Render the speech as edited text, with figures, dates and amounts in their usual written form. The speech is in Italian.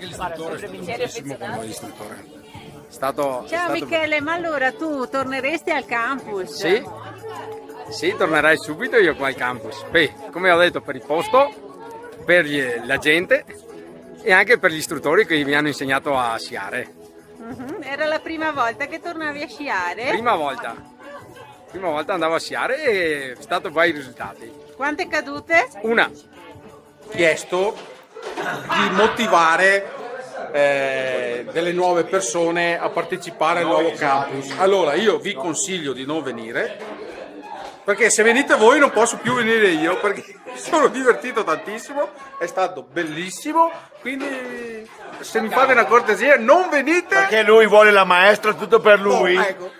anche l'istruttore è stato bellissimo con noi, l'istruttore. Ciao Michele, ma allora tu torneresti al campus? Sì, sì, tornerai subito io qua al campus. Beh, come ho detto, per il posto, per la gente e anche per gli istruttori che mi hanno insegnato a sciare. Era la prima volta che tornavi a sciare? Prima volta andavo a sciare e è stato poi i risultati. Quante cadute? Una. Chiesto di motivare delle nuove persone a partecipare al nuovo campus. Allora io vi consiglio di non venire, perché se venite voi non posso più venire io, perché mi sono divertito tantissimo, è stato bellissimo, quindi se mi fate una cortesia non venite. Perché lui vuole la maestra, tutto per lui. Ecco.